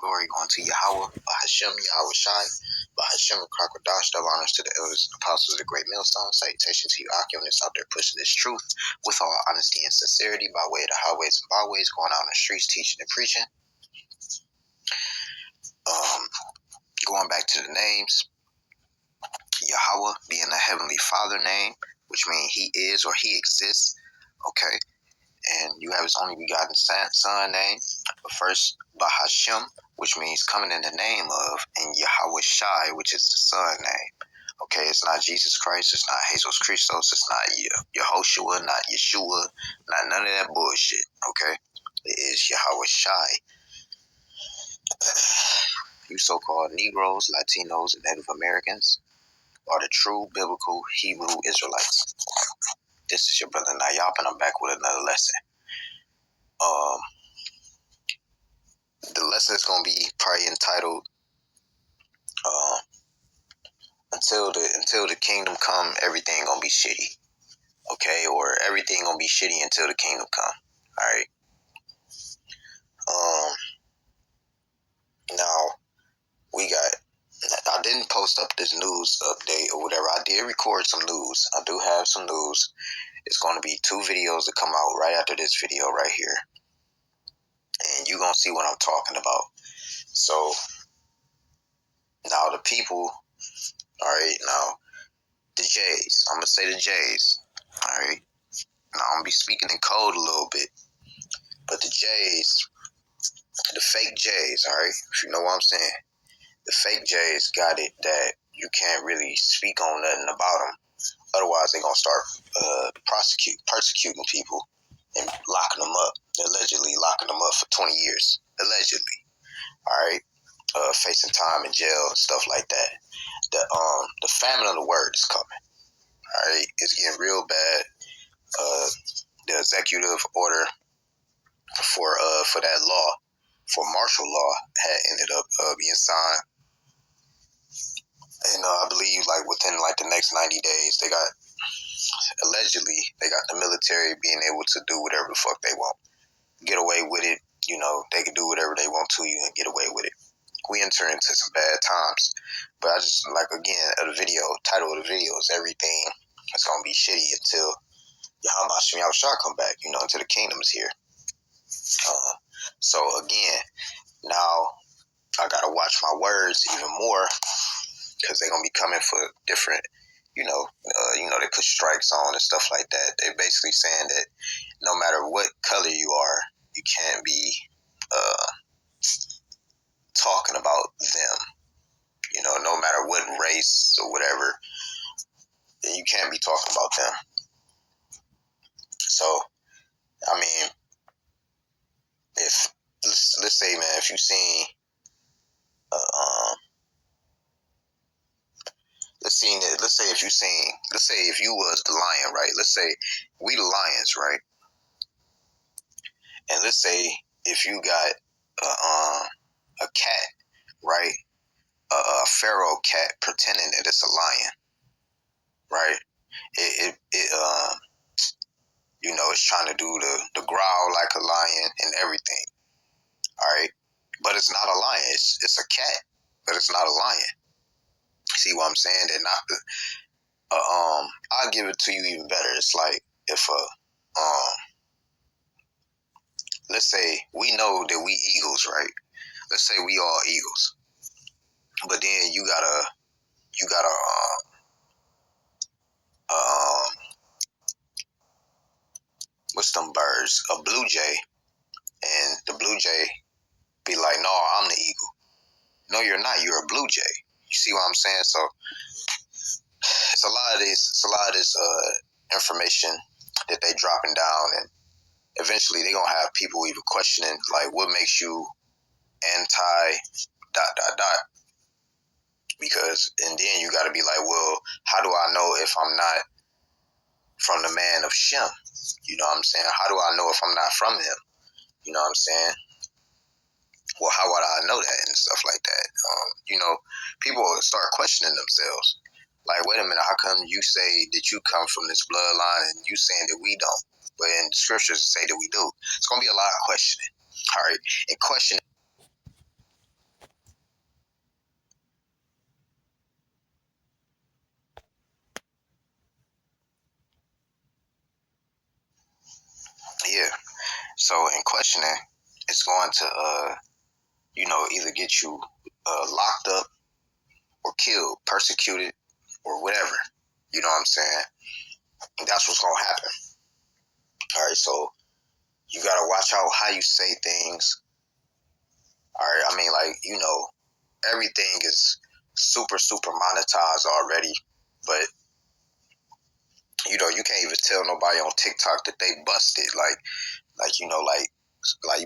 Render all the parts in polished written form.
glory go unto Yahweh, Bahashem, Yahweh Shai, Bahashem, Krakodash, double honors to the elders and apostles of the great millstone. Salutation to you, Akim, that's out there pushing this truth with all honesty and sincerity by way of the highways and byways, going out in the streets, teaching and preaching. Going back to the names, Yahweh being the Heavenly Father name, which means He is or He exists, okay? And you have His only begotten Son name. But first, Bahashem, which means coming in the name of, and Yahweh Shai, which is the Son name. Okay, it's not Jesus Christ, it's not Jesus Christos, it's not Yehoshua, not Yeshua, not none of that bullshit, okay? It is Yahweh Shai. You so-called Negroes, Latinos, and Native Americans are the true biblical Hebrew Israelites. This is your brother Nayap, and I'm back with another lesson. The lesson is going to be probably entitled until the kingdom come, everything gonna be shitty, okay? Or everything gonna be shitty until the kingdom come. All right. Now I didn't post up this news update or whatever. I did record some news. I do have some news. It's going to be 2 videos that come out right after this video right here, and you're gonna see what I'm talking about. So now the people, all right, now the J's. I'm gonna say the J's. All right. Now I'm gonna be speaking in code a little bit, but the J's, the fake J's, all right, if you know what I'm saying, the fake J's got it that you can't really speak on nothing about them. Otherwise, they're gonna start persecuting people and locking them up. Allegedly locking them up for 20 years. Allegedly, all right, facing time in jail and stuff like that. The famine of the word is coming. All right, it's getting real bad. The executive order for that law, for martial law, had ended up being signed, and I believe within the next 90 days, they got the military being able to do whatever the fuck they want, get away with it. You know, they can do whatever they want to you and get away with it. We enter into some bad times, but I just again, the title of the video is everything is gonna be shitty until Yahweh come back. You know, until the kingdom is here. So again, now I gotta watch my words even more because they're gonna be coming for different. They put strikes on and stuff like that. They're basically saying that no matter what color you are, you can't be talking about them. You know, no matter what race or whatever, you can't be talking about them. So, I mean, if let's say, man, if you seen, let's say if you was the lion, right? Let's say we the lions, right? And let's say if you got a cat, right? A feral cat pretending that it's a lion, right? It's trying to do the growl like a lion and everything, all right? But it's not a lion. It's a cat, but it's not a lion. See what I'm saying? They're not. I'll give it to you even better. It's like if let's say we know that we eagles, right? Let's say we all eagles, but then you got a what's them birds? A blue jay, and the blue jay be like, "No, I'm the eagle." No, you're not. You're a blue jay. You see what I'm saying? So it's a lot of this information that they dropping down, and eventually they're gonna have people even questioning what makes you anti ... because and then you got to be like, well, how do I know if I'm not from the man of Shem? You know what I'm saying? How do I know if I'm not from him? You know what I'm saying? Well, how would I know that and stuff like that? People start questioning themselves. Like, wait a minute, how come you say that you come from this bloodline and you saying that we don't? But in the scriptures say that we do. It's going to be a lot of questioning. All right. And questioning Yeah. So in questioning, it's going to either get you locked up or killed, persecuted, or whatever. You know what I'm saying? That's what's gonna happen. All right. So you gotta watch out how you say things. All right. I mean, like, everything is super, super monetized already, but you can't even tell nobody on TikTok that they busted. Like you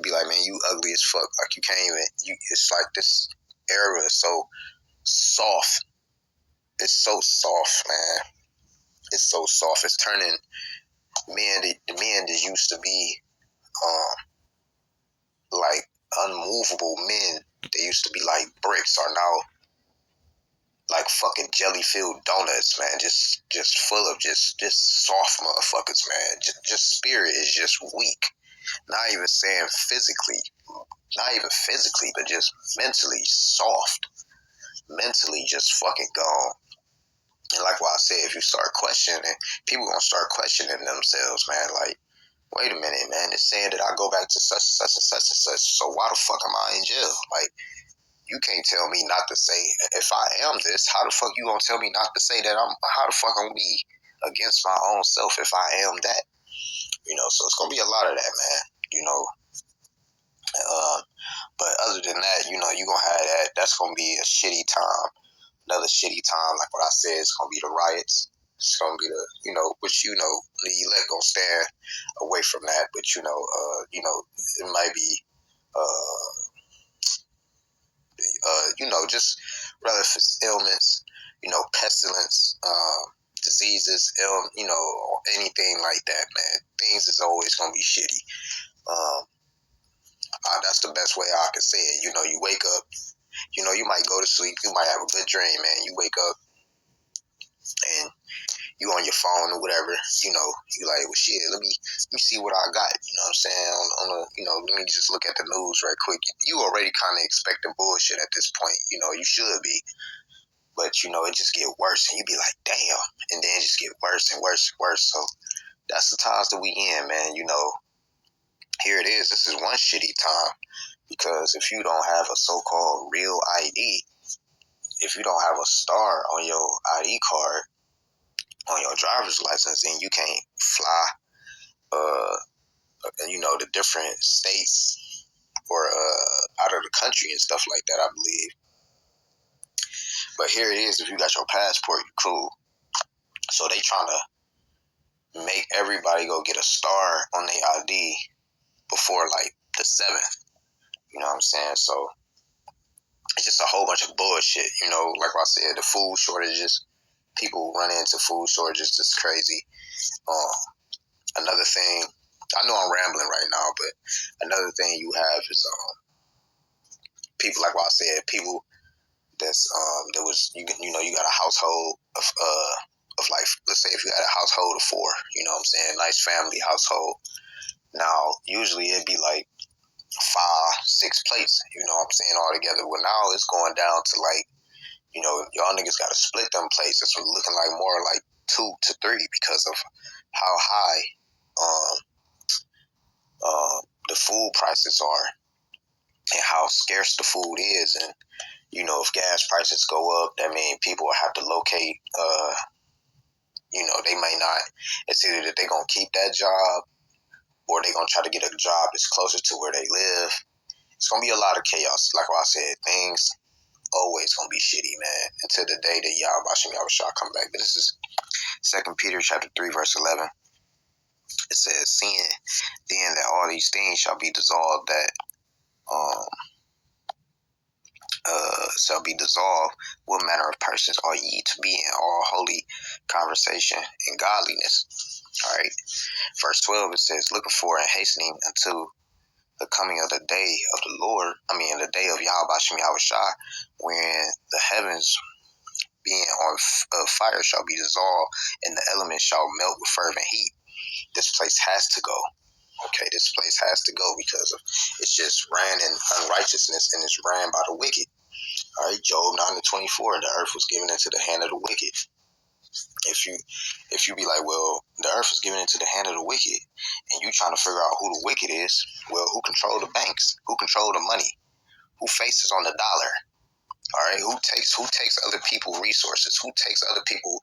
be like, man, you ugly as fuck. Like you can't even. It's like this era is so soft. It's so soft, man. It's so soft. It's turning the men that used to be like unmovable men. They used to be like bricks are now like fucking jelly filled donuts, man. Just full of just soft motherfuckers, man. Just spirit is just weak. Not even saying physically, but just mentally soft. Mentally just fucking gone. And like what I said, if you start questioning, people gonna start questioning themselves, man. Like, wait a minute, man. It's saying that I go back to such and such and such and such. So why the fuck am I in jail? Like, you can't tell me not to say, if I am this, how the fuck you gonna tell me not to say that how the fuck I'm gonna be against my own self if I am that? So it's gonna be a lot of that, man. But other than that, you're gonna have that. That's gonna be a shitty time. Another shitty time, like what I said, it's gonna be the riots. It's gonna be which the elect gonna stand away from that. But it might be just relative ailments, pestilence, diseases, anything like that, man. Things is always gonna be shitty. That's the best way I can say it. You wake up, you might go to sleep, you might have a good dream, man. You wake up and you on your phone or whatever, you like, well, shit, let me see what I got. You know what I'm saying? Let me just look at the news right quick. You already kind of expecting bullshit at this point. You should be. But, it just get worse. And you be like, damn. And then it just get worse and worse and worse. So that's the times that we in, man. Here it is. This is one shitty time. Because if you don't have a so-called real ID, if you don't have a star on your ID card, on your driver's license, then you can't fly, the different states or out of the country and stuff like that, I believe. But here it is. If you got your passport, you cool. So they trying to make everybody go get a star on their ID before like the 7th. You know what I'm saying? So it's just a whole bunch of bullshit. Like I said, the food shortages, people run into food shortages. It's crazy. Another thing, I know I'm rambling right now, but another thing you have is people, like what I said, people that was you got a household of like, let's say if you had a household of 4, you know what I'm saying, nice family household. Now usually it'd be like 5, 6 plates, you know what I'm saying, all together. Well, now it's going down to like, y'all niggas got to split them plates. It's looking like more like 2 to 3 because of how high the food prices are and how scarce the food is. And if gas prices go up, that means people will have to locate. They may not. It's either that they're gonna keep that job or they're gonna try to get a job that's closer to where they live. It's gonna be a lot of chaos. Like I said, things always gonna be shitty, man, until the day that Yahweh come back. But this is 2 Peter chapter 3, verse 11. It says, "Seeing then that all these things shall be dissolved, that shall be dissolved, what manner of persons are ye to be in all holy conversation and godliness?" All right. Verse 12, it says, "Looking for and hastening unto the coming of the day of the Lord, the day of Yahweh, wherein the heavens being on fire shall be dissolved, and the elements shall melt with fervent heat." This place has to go. Okay, this place has to go because of it's just ran in unrighteousness and it's ran by the wicked. All right, Job 9:24, the earth was given into the hand of the wicked. If you be like, well, the earth is given into the hand of the wicked, and you trying to figure out who the wicked is, well, who control the banks? Who control the money? Who faces on the dollar? All right, who takes other people's resources? Who takes other people's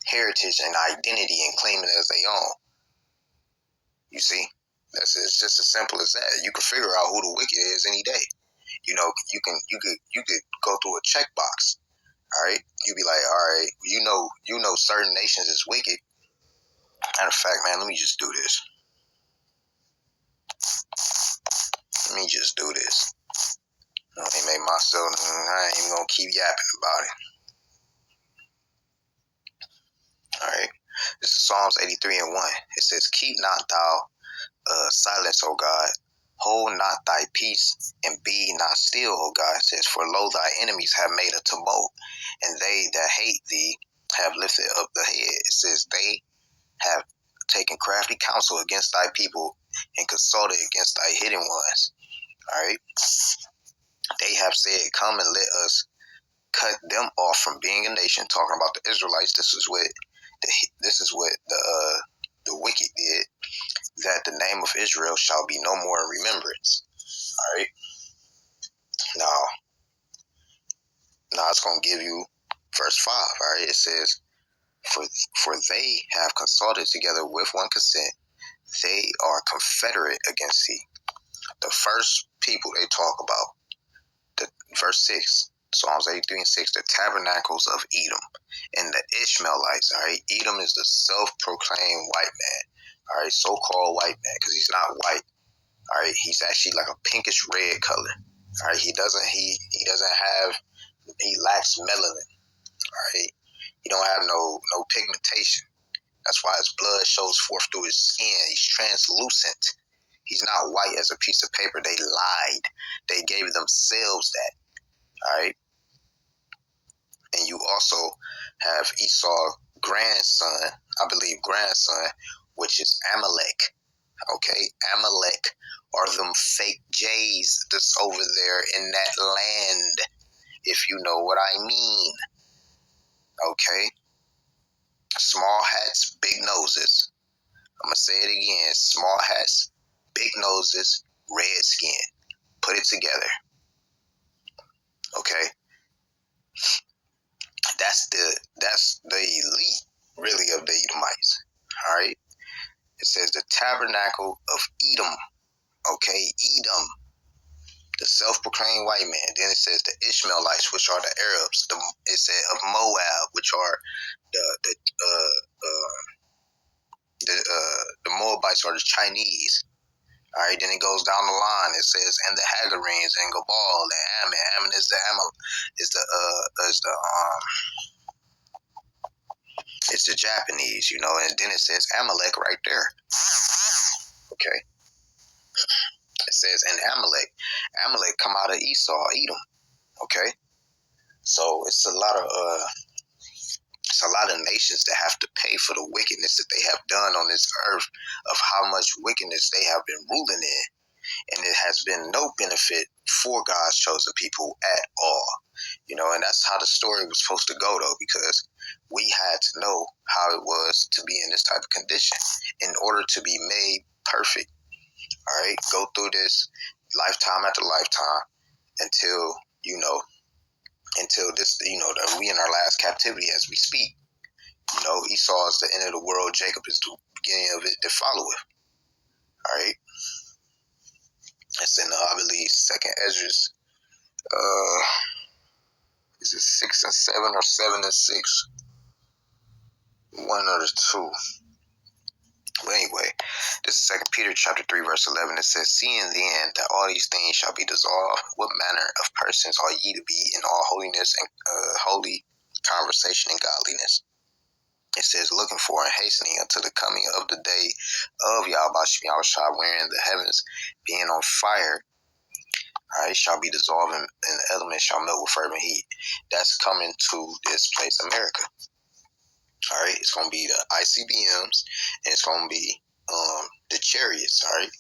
heritage and identity and claim it as their own? You see, it's just as simple as that. You can figure out who the wicked is any day. You know, you could go through a checkbox. All right, you be like, all right, you know, certain nations is wicked. Matter of fact, man, let me just do this. Let me just do this. I ain't make myself. I ain't even gonna keep yapping about it. All right, this is Psalms 83:1. It says, "Keep not thou silence, O God. Hold not thy peace, and be not still, O God." It says, "For lo, thy enemies have made a tumult, and they that hate thee have lifted up the head." It says, "They have taken crafty counsel against thy people, and consulted against thy hidden ones." All right. They have said, "Come and let us cut them off from being a nation." Talking about the Israelites. This is what the wicked did. "That the name of Israel shall be no more in remembrance." All right. Now it's going to give you verse 5. All right. It says, For they have consulted together with one consent. They are confederate against thee. The first people they talk about, verse 6, Psalms 83:6, the tabernacles of Edom and the Ishmaelites. All right. Edom is the self-proclaimed white man. All right. So-called white man, because he's not white. All right. He's actually like a pinkish red color. All right. He lacks melanin. All right. He don't have no pigmentation. That's why his blood shows forth through his skin. He's translucent. He's not white as a piece of paper. They lied. They gave themselves that. All right. And you also have Esau's grandson, which is Amalek. Okay. Amalek are them fake J's that's over there in that land, if you know what I mean. Okay. Small hats, big noses. I'm going to say it again. Small hats, big noses, red skin. Put it together. Okay? That's the elite, really, of the Edomites. All right? It says the tabernacle of Edom. Okay? Edom, the self-proclaimed white man. Then it says the Ishmaelites, which are the Arabs. It said of Moab, which are the Moabites are the Chinese. All right, then it goes down the line. It says, and the Hagarenes and Gabal and Ammon. Ammon is the Japanese, you know. And then it says Amalek right there. Okay, it says and Amalek come out of Esau, Edom. Okay, so it's a lot of nations that have to pay for the wickedness that they have done on this earth, of how much wickedness they have been ruling in. And it has been no benefit for God's chosen people at all. You know, and that's how the story was supposed to go, though, because we had to know how it was to be in this type of condition in order to be made perfect. All right, go through this lifetime after lifetime until this, that we in our last captivity as we speak. You know, Esau is the end of the world. Jacob is the beginning of it that followeth. All right. It's in, I believe, Second Esdras. Is it 6 and 7 or 7 and 6? One of the two. But anyway, this is 2 Peter chapter 3, verse 11. It says, "Seeing then that all these things shall be dissolved, what manner of persons are ye to be in all holiness and holy conversation and godliness?" It says, "Looking for and hastening unto the coming of the day of Yahweh Shah, wherein the heavens being on fire, all right, shall be dissolved, and the elements shall melt with fervent heat." That's coming to this place, America. All right, it's going to be the ICBMs, and it's going to be the chariots, all right,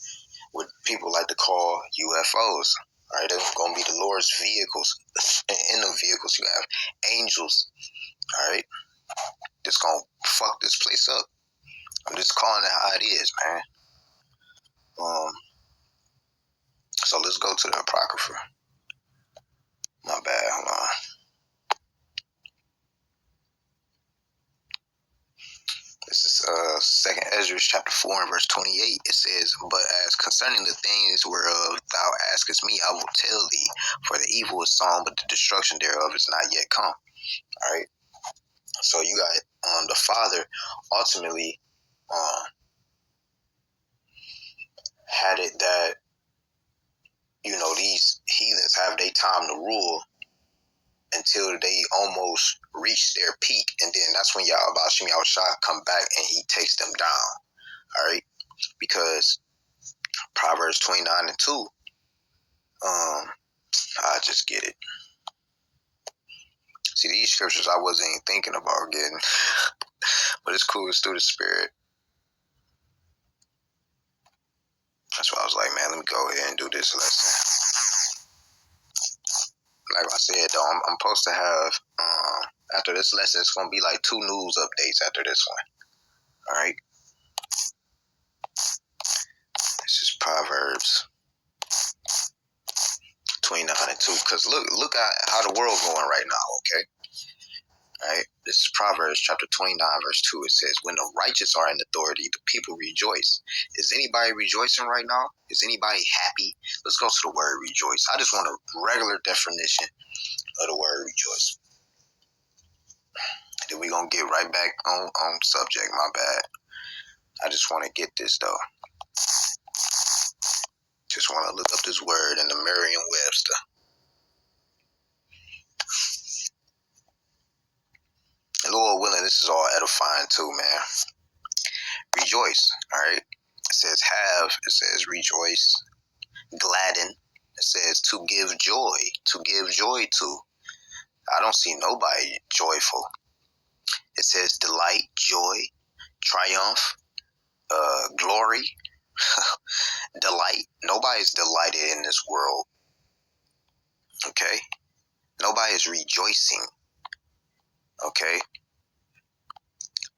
what people like to call UFOs. All right, they're going to be the Lord's vehicles. In the vehicles, you have angels, All right, it's gonna fuck this place up. I'm just calling it how it is, man. So let's go to the Apocrypha. My bad. Hold on. This is Second Ezra chapter 4 and verse 28. It says, "But as concerning the things whereof thou askest me, I will tell thee. For the evil is sown, but the destruction thereof is not yet come." All right. So you got the Father ultimately had it that these heathens have their time to rule until they almost reach their peak, and then that's when Yahweh Shem Shah come back and he takes them down. All right, because Proverbs 29:2. I just get it. See, these scriptures I wasn't even thinking about getting, but it's cool. It's through the Spirit. That's why I was like, man, let me go ahead and do this lesson. Like I said, though, I'm supposed to have, after this lesson, it's going to be like 2 news updates after this one. All right. This is Proverbs 29:2. Because look at how the world going right now, okay? All right. This is Proverbs chapter 29, verse 2. It says, "When the righteous are in authority, the people rejoice." Is anybody rejoicing right now? Is anybody happy? Let's go to the word rejoice. I just want a regular definition of the word rejoice. Then we're going to get right back on subject. My bad. I just want to get this, though. Just want to look up this word in the Merriam-Webster. And Lord willing, this is all edifying too, man. Rejoice, all right? It says have, it says rejoice, gladden. It says to give joy to. I don't see nobody joyful. It says delight, joy, triumph, glory, delight. Nobody's delighted in this world, okay? Nobody is rejoicing, okay?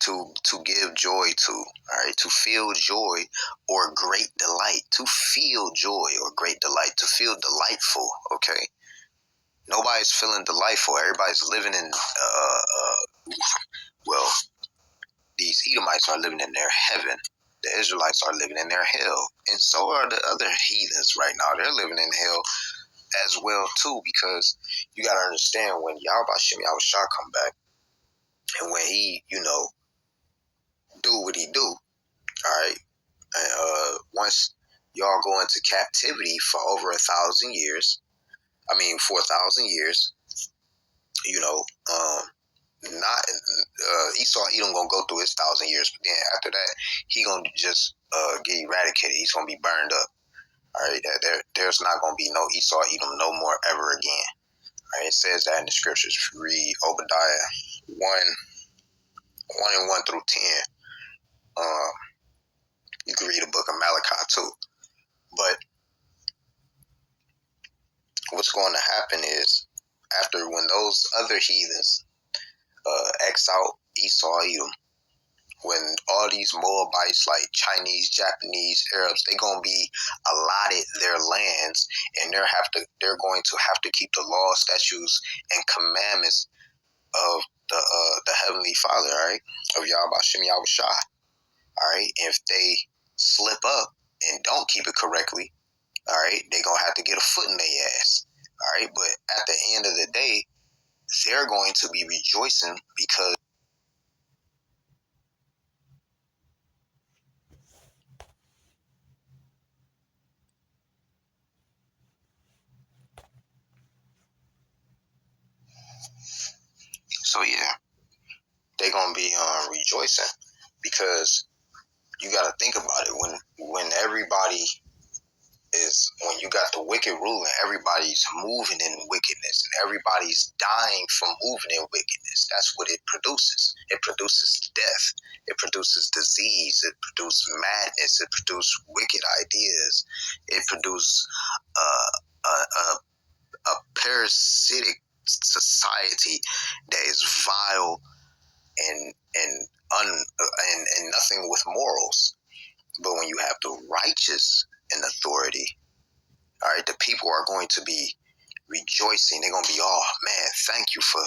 To give joy to, all right? To feel joy or great delight. To feel joy or great delight. To feel delightful, okay? Nobody's feeling delightful. Everybody's living in, well, these Edomites are living in their heaven. The Israelites are living in their hell. And so are the other heathens right now. They're living in hell as well, too, because you got to understand when Yahweh Shem Shah come back and when he, do what he do, all right? And once y'all go into captivity for over 1,000 years, for 1,000 years, not Esau Edom gonna go through his 1,000 years, but then after that, he gonna just get eradicated. He's gonna be burned up. All right, there's not gonna be no Esau Edom no more ever again. All right, it says that in the scriptures. If you read Obadiah 1 through 10. You can read the book of Malachi too. But what's going to happen is after when those other heathens X out Esau Edom, when all these Moabites like Chinese, Japanese, Arabs, they're gonna be allotted their lands, and they're going to have to keep the law, statutes, and commandments of the Heavenly Father, all right, of Yahweh Shem Shah, all right. If they slip up and don't keep it correctly, all right, they're gonna have to get a foot in their ass, all right. But at the end of the day, they're going to be rejoicing because. So yeah, they're gonna be rejoicing because you got to think about it. When everybody when you got the wicked ruling, everybody's moving in wickedness, and everybody's dying from moving in wickedness. That's what it produces. It produces death. It produces disease. It produces madness. It produces wicked ideas. It produces a parasitic society that is vile and nothing with morals. But when you have the righteous in authority, all right, the people are going to be rejoicing. They're going to be, oh man, thank you for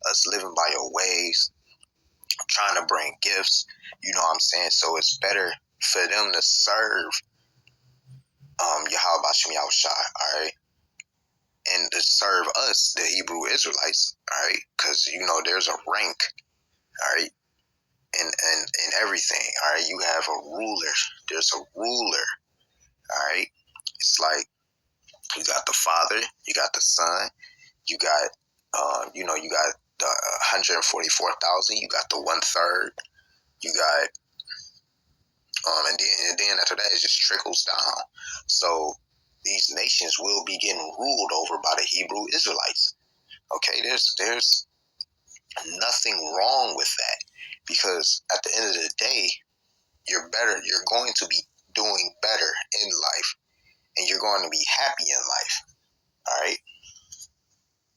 us living by your ways, trying to bring gifts. You know what I'm saying? So it's better for them to serve Yahweh Bashem Yahushai, all right, and to serve us, the Hebrew Israelites, all right, because you know there's a rank, all right, in everything, all right. You have a ruler. There's a ruler, all right. It's like you got the Father, you got the Son, you got you got the 144,000, you got the 1/3, you got and then after that it just trickles down. So these nations will be getting ruled over by the Hebrew Israelites. Okay, there's nothing wrong with that, because at the end of the day, you're going to be doing better in life, and you're going to be happy in life. All right,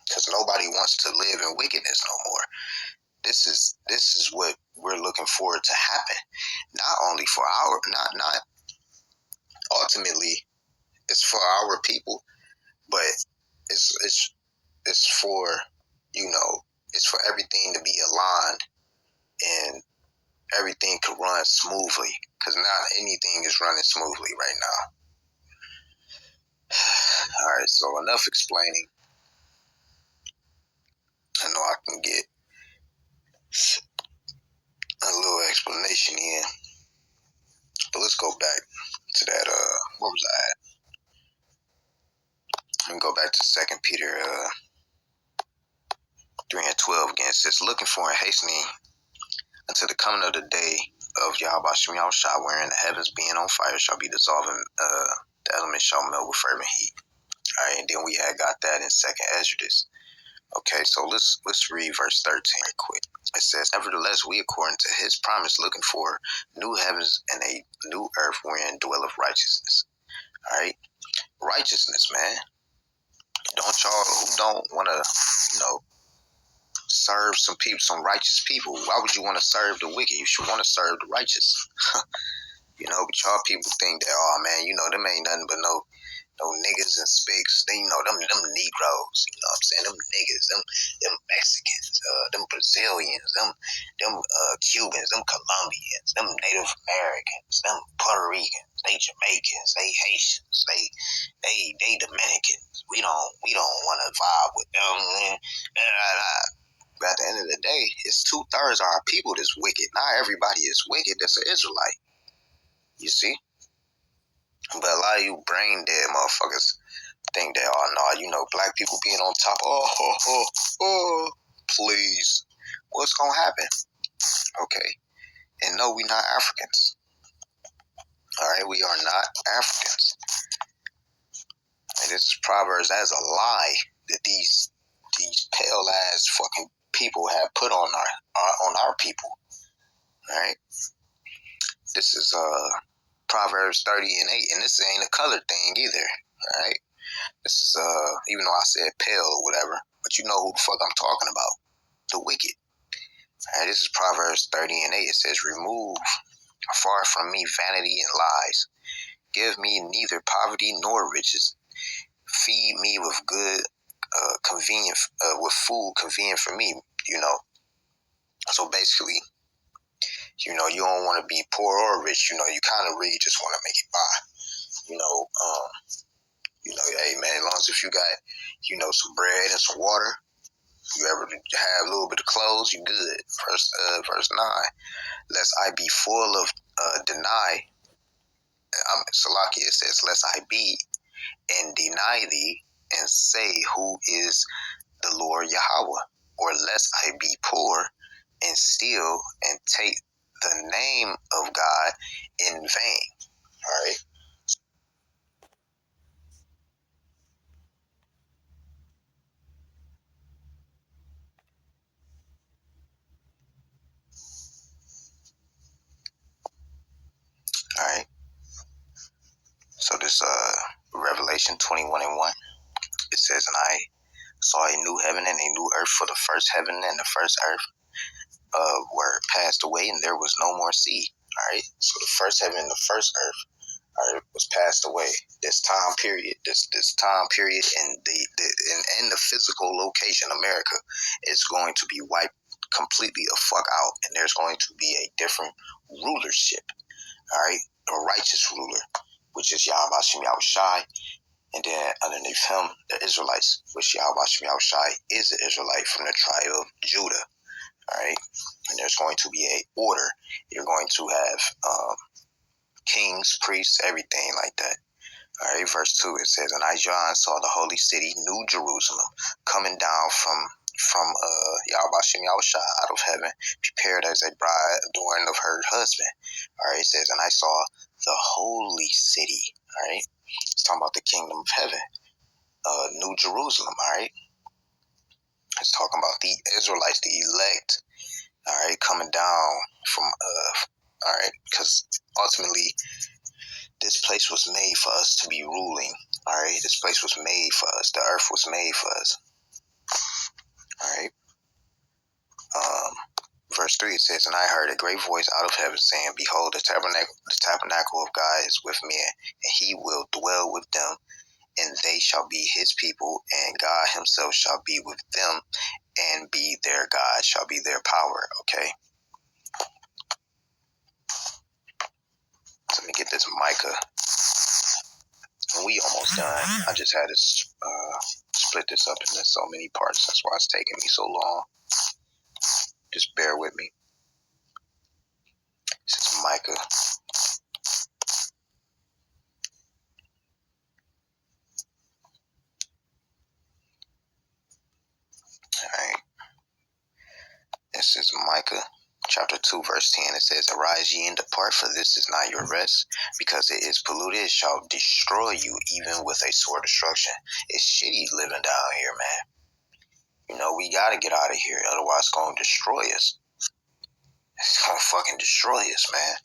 because nobody wants to live in wickedness no more. This is what we're looking forward to happen. Not only for our not ultimately it's for our people, but it's for it's for everything to be aligned and everything could run smoothly, because not anything is running smoothly right now. All right, so enough explaining. I know I can get a little explanation in, but let's go back to that. Where was I at? Let me go back to 2 Peter 3:12 again. It says, looking for and hastening until the coming of the day of Yahweh Shem Yahushua, wherein the heavens being on fire shall be dissolved, and the elements shall melt with fervent heat. All right, and then we had got that in 2nd Esdras. Okay, so let's read verse 13 real quick. It says, nevertheless, we according to his promise looking for new heavens and a new earth wherein dwelleth righteousness. All right, righteousness, man. Who don't want to, serve some people, some righteous people? Why would you want to serve the wicked? You should want to serve the righteous. But y'all people think that, oh man, them ain't nothing but no niggas and spics. They, them Negroes, you know what I'm saying? Them niggas, them Mexicans, them Brazilians, them Cubans, them Colombians, them Native Americans, them Puerto Ricans, they Jamaicans, they Haitians, they Dominicans. We don't want to vibe with them. But at the end of the day, it's 2/3 of our people that's wicked. Not everybody is wicked that's an Israelite. You see? But a lot of you brain dead motherfuckers think that, oh no, black people being on top. Please. What's gonna happen? Okay. And no, we not Africans. Alright, we are not Africans. And this is Proverbs. That is a lie that these pale ass fucking people have put on our people. Alright? This is Proverbs 30:8, and this ain't a color thing either. Alright? This is even though I said pale or whatever, but you know who the fuck I'm talking about. The wicked. Alright, this is Proverbs 30:8. It says, remove far from me vanity and lies. Give me neither poverty nor riches. Feed me with good convenient with food convenient for me, So basically, you don't want to be poor or rich, you kind of really just want to make it by. Hey man, as long as if you got, some bread and some water, you ever have a little bit of clothes, you good. Verse 9. Lest I be full of Salakia, it says, lest I be and deny thee and say, who is the Lord Yahweh? Or lest I be poor and steal and take the name of God in vain. All right. All right. So this Revelation 21:1, it says, and I saw a new heaven and a new earth, for the first heaven and the first earth were passed away, and there was no more sea. All right, so the first heaven and the first earth, all right, was passed away. This time period, this time period, and in the physical location, America, is going to be wiped completely the fuck out, and there's going to be a different rulership. All right, a righteous ruler, which is Yahweh Hashem Yahushai, and then underneath him, the Israelites, which Yahweh Hashem Yahushai is an Israelite from the tribe of Judah. All right, and there's going to be a order. You're going to have kings, priests, everything like that. All right, verse 2, it says, "And I, John, saw the holy city, New Jerusalem, coming down from Yahweh Hashem Yahushua out of heaven, prepared as a bride adorned of her husband." All right, it says, "And I saw the holy city." All right, it's talking about the kingdom of heaven, New Jerusalem. All right, it's talking about the Israelites, the elect. All right, coming down from all right, because ultimately this place was made for us to be ruling. All right, this place was made for us. The earth was made for us. All right. Verse 3, it says, "And I heard a great voice out of heaven saying, Behold, the tabernacle of God is with men, and he will dwell with them, and they shall be his people, and God himself shall be with them, and be their God, shall be their power." Okay. So let me get this Micah. And we almost done. I just had to split this up into so many parts. That's why it's taking me so long. Just bear with me. This is Micah. Alright. This is Micah chapter 2, verse 10. It says, "Arise ye and depart, for this is not your rest, because it is polluted. It shall destroy you, even with a sore destruction." It's shitty living down here, man. You know, we gotta get out of here, otherwise it's gonna destroy us. It's gonna fucking destroy us, man.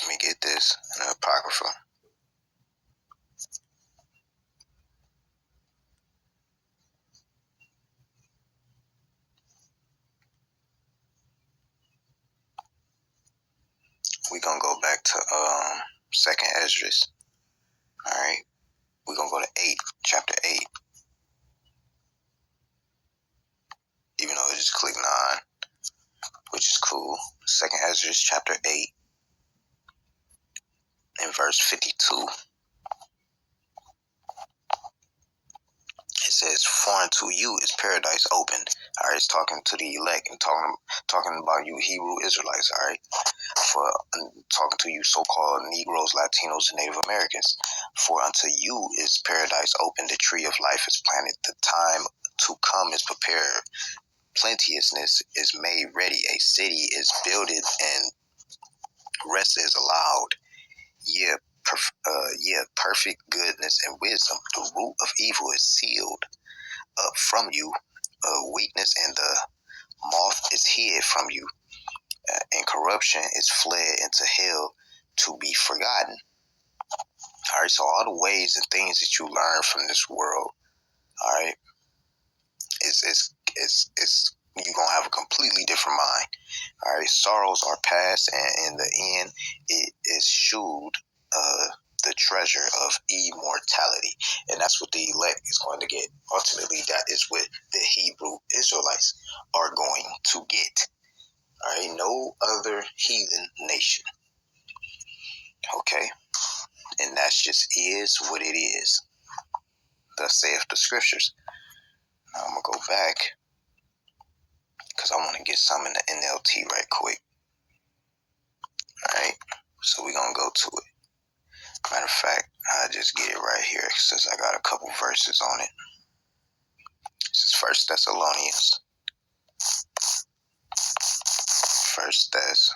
Let me get this in the Apocrypha. We're gonna go back to Second Esdras. Alright. We're gonna go to 8, chapter 8. Even though it just clicked 9, which is cool. Second Esdras chapter 8 and verse 52. It says, "For unto you is paradise opened." All right, it's talking to the elect and talking about you Hebrew Israelites. All right, for talking to you so-called Negroes, Latinos, and Native Americans. "For unto you is paradise opened. The tree of life is planted. The time to come is prepared. Plenteousness is made ready. A city is builded, and rest is allowed. Yeah, perfect goodness and wisdom. The root of evil is sealed up from you. Weakness and the moth is hid from you, and corruption is fled into hell to be forgotten." All right, so all the ways and things that you learn from this world, all right, it's you're gonna have a completely different mind. All right, sorrows are past, and in the end, it is shewed the treasure of immortality, and that's what the elect is going to get. Ultimately, that is what the Hebrew Israelites are going to get. All right, no other heathen nation. Okay, and that's just is what it is. Thus saith the scriptures. Now I'm gonna go back because I want to get some in the NLT right quick. All right, so we're gonna go to it. Matter of fact, I'll just get it right here since I got a couple verses on it. This is First Thessalonians. First Thess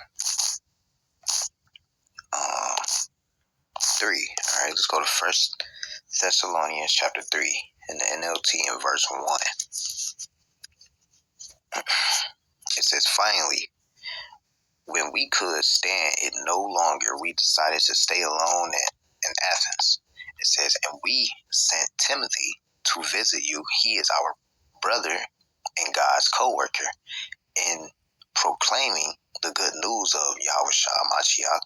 3. All right, let's go to First Thessalonians chapter 3 in the NLT in verse 1. It says, "Finally, when we could stand it no longer, we decided to stay alone in Athens. It says, and we sent Timothy to visit you. He is our brother and God's co-worker in proclaiming the good news of Yahushua Mashiach.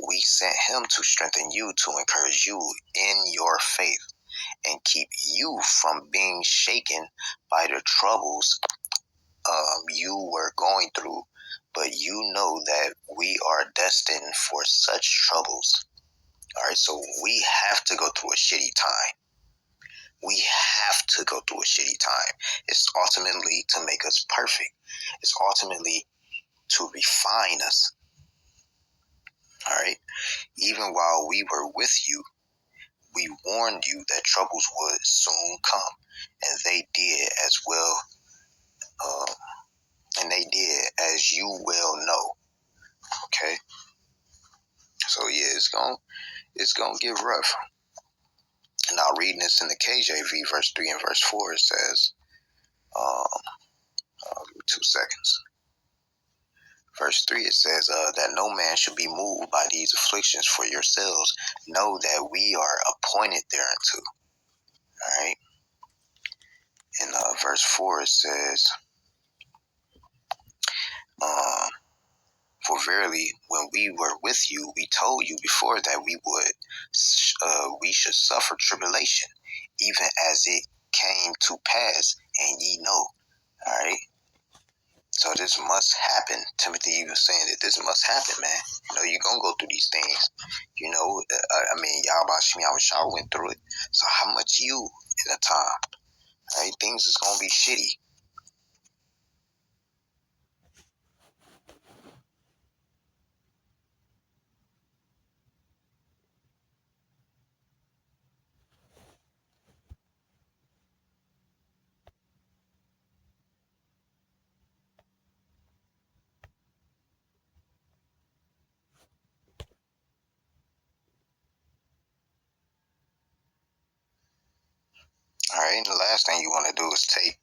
We sent him to strengthen you, to encourage you in your faith, and keep you from being shaken by the troubles you were going through. But you know that we are destined for such troubles. All right, so we have to go through a shitty time. We have to go through a shitty time. It's ultimately to make us perfect. It's ultimately to refine us. All right. Even while we were with you, we warned you that troubles would soon come, and they did as well. And they did, as you well know. Okay. So yeah, it's gonna get rough. Now reading this in the KJV, verse 3 and verse 4, it says, 2 seconds. Verse 3, it says, that no man should be moved by these afflictions, for yourselves know that we are appointed thereunto. All right. In verse 4, it says, for verily, when we were with you, we told you before that we should suffer tribulation, even as it came to pass, and ye know. All right. So this must happen. Timothy even saying that this must happen, man. You know, you're going to go through these things. You know, I mean, Yahushua went through it. So how much you in a time? Right? Things is going to be shitty. All right. And the last thing you want to do is take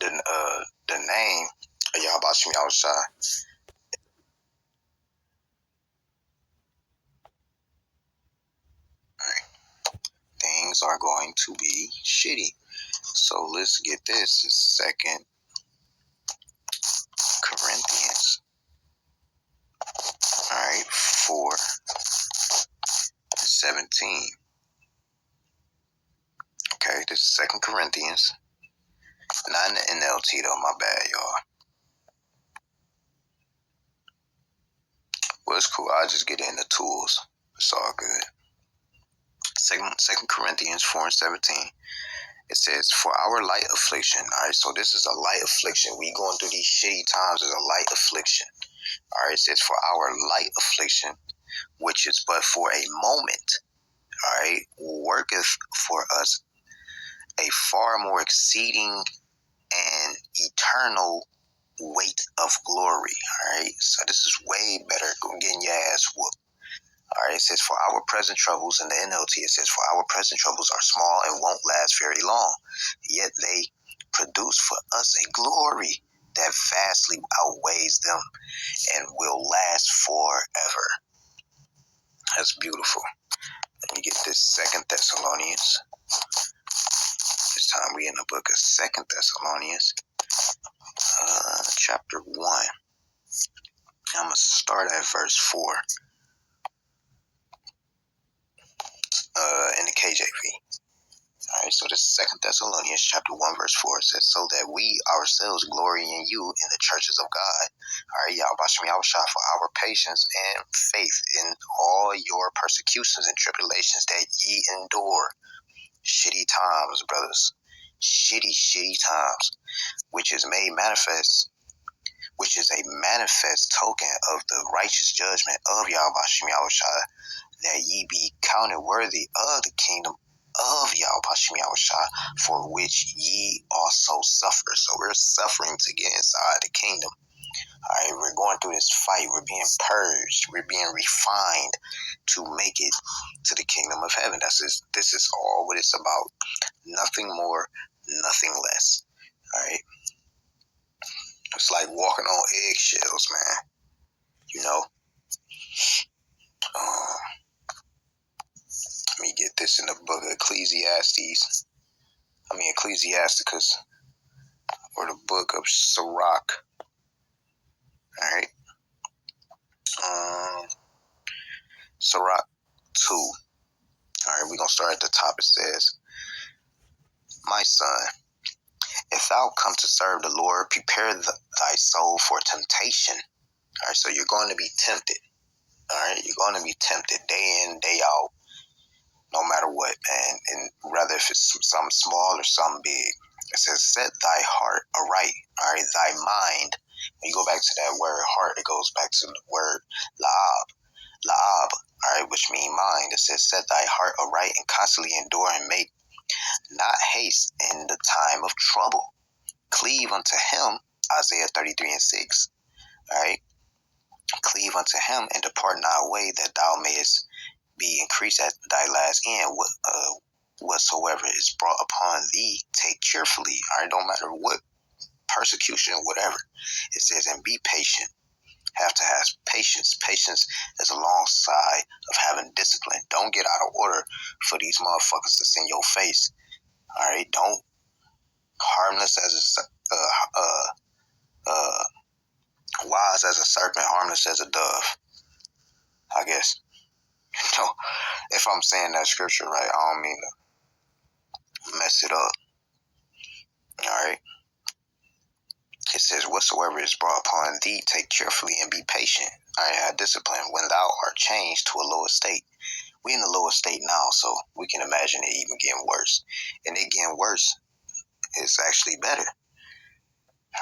the name of Yahushua. Things are going to be shitty. So let's get this. It's 2 Corinthians. All right, 4:17. Okay, this is 2 Corinthians. Not in the NLT though, my bad, y'all. Well, it's cool. I'll just get in the tools. It's all good. Second Corinthians 4:17. It says, for our light affliction. All right, so this is a light affliction. We going through these shitty times is a light affliction. All right, it says, for our light affliction, which is but for a moment, all right, worketh for us a far more exceeding and eternal weight of glory. All right, so this is way better than getting your ass whooped. All right, it says, for our present troubles, in the NLT, it says, for our present troubles are small and won't last very long, yet they produce for us a glory that vastly outweighs them and will last forever. That's beautiful. Let me get this 2 Thessalonians. This time we in the book of 2 Thessalonians, chapter 1. I'm going to start at verse 4 in the KJV. All right, so this is 2 Thessalonians chapter 1, verse 4. It says, so that we ourselves glory in you in the churches of God. All right, Yahushua, for our patience and faith in all your persecutions and tribulations that ye endure. Shitty times, brothers. Shitty times, which is made manifest, which is a manifest token of the righteous judgment of Yahushua, that ye be counted worthy of the kingdom of Yahushua, for which ye also suffer. So we're suffering to get inside the kingdom. All right, we're going through this fight. We're being purged. We're being refined to make it to the kingdom of heaven. This is all what it's about. Nothing more, nothing less. All right. It's like walking on eggshells, man. Ecclesiasticus, or the book of Sirach. All right. Sirach 2. All right, we're going to start at the top. It says, "My son, if thou come to serve the Lord, prepare thy soul for temptation." All right, so you're going to be tempted. All right, you're going to be tempted day in, day out, no matter what, and rather if it's something small or something big. It says, "Set thy heart aright." All right, thy mind. When you go back to that word heart, it goes back to the word la'ab, all right, which means mind. It says, "Set thy heart aright and constantly endure, and make not haste in the time of trouble. Cleave unto him," Isaiah 33:6. All right, "Cleave unto him and depart not away, that thou mayest be increased at thy last end. Whatsoever is brought upon thee, take cheerfully." All right, don't matter what persecution, whatever. It says, "And be patient." Have to have patience. Patience is alongside of having discipline. Don't get out of order for these motherfuckers that's in your face. All right, don't. Harmless as wise as a serpent, harmless as a dove. I guess. So, if I'm saying that scripture right, I don't mean to mess it up. All right. It says, "Whatsoever is brought upon thee, take cheerfully and be patient." All right, have discipline when thou art changed to a lower state. We in the lower state now, so we can imagine it even getting worse. And it getting worse is actually better.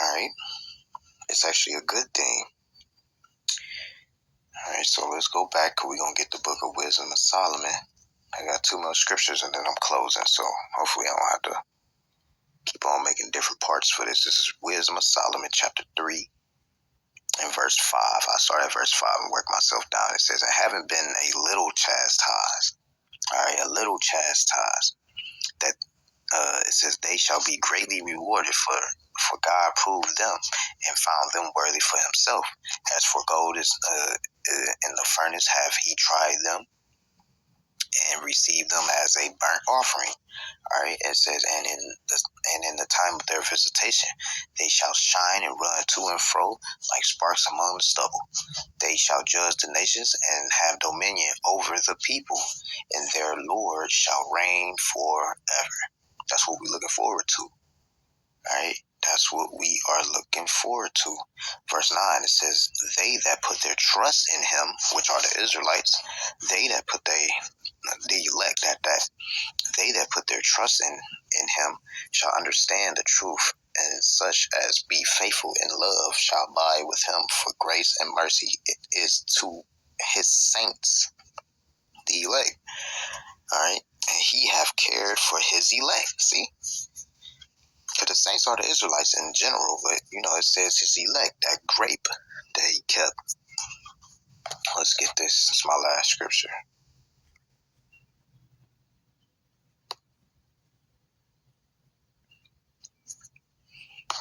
All right, it's actually a good thing. All right, so let's go back. We're gonna get the Book of Wisdom of Solomon. I got 2 more scriptures and then I'm closing, so hopefully I don't have to keep on making different parts for this. This is Wisdom of Solomon, chapter 3, and verse 5. I start at verse 5 and work myself down. It says, "And having been a little chastised," all right, a little chastised, that it says, "they shall be greatly rewarded, for God proved them and found them worthy for himself. As for gold is in the furnace, have he tried them and received them as a burnt offering." All right, it says, and in the time of their visitation, they shall shine and run to and fro like sparks among the stubble. They shall judge the nations and have dominion over the people, and their Lord shall reign forever. That's what we're looking forward to. All right, that's what we are looking forward to. Verse 9, it says, "They that put their trust in him," which are the Israelites, they that put the elect at that, "they that put their trust in him shall understand the truth, and such as be faithful in love shall abide with him, for grace and mercy it is to his saints," the elect. All right, "and he have cared for his elect." See, because the saints are the Israelites in general, but it says his elect, that grape that he kept. Let's get this. It's my last scripture.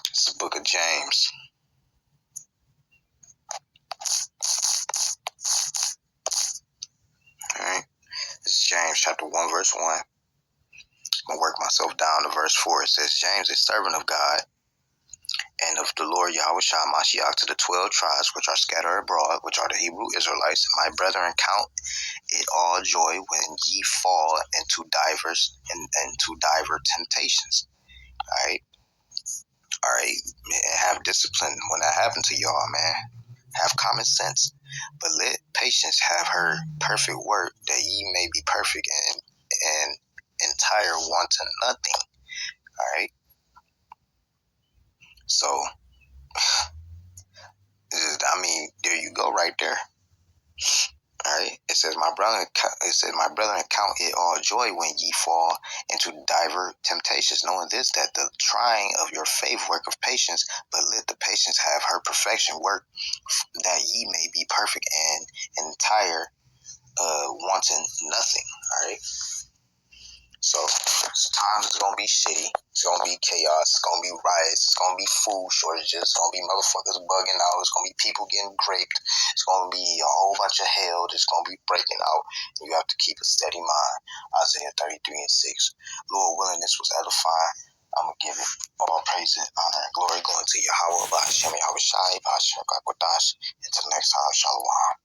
It's the book of James. All right, it's James chapter 1, verse 1. I'm going to work myself down to verse 4. It says, "James, a servant of God and of the Lord Yahushua Mashiach, to the 12 tribes which are scattered abroad, which are the Hebrew Israelites, my brethren, count it all joy when ye fall into divers temptations." All right, all right. Have discipline when that happens to y'all, man. Have common sense, but let patience have her perfect work, that ye may be perfect and entire, wanting nothing. All right. So, there you go, right there. All right. It says, "My brethren, count it all joy when ye fall into divers temptations, knowing this, that the trying of your faith worketh patience. But let the patience have her perfection work, that ye may be perfect and entire, wanting nothing." All right. So times it's gonna be shitty. It's gonna be chaos. It's gonna be riots. It's gonna be food shortages. It's gonna be motherfuckers bugging out. It's gonna be people getting raped. It's gonna be a whole bunch of hell that's gonna be breaking out. And you have to keep a steady mind. Isaiah 33:6. Lord willing, this was edifying. I'm gonna give it all praise and honor and glory going to Yahweh, Ba'ashem, Yahweh Shai, Ba'ashem, Kakodash. Until next time, Shalom.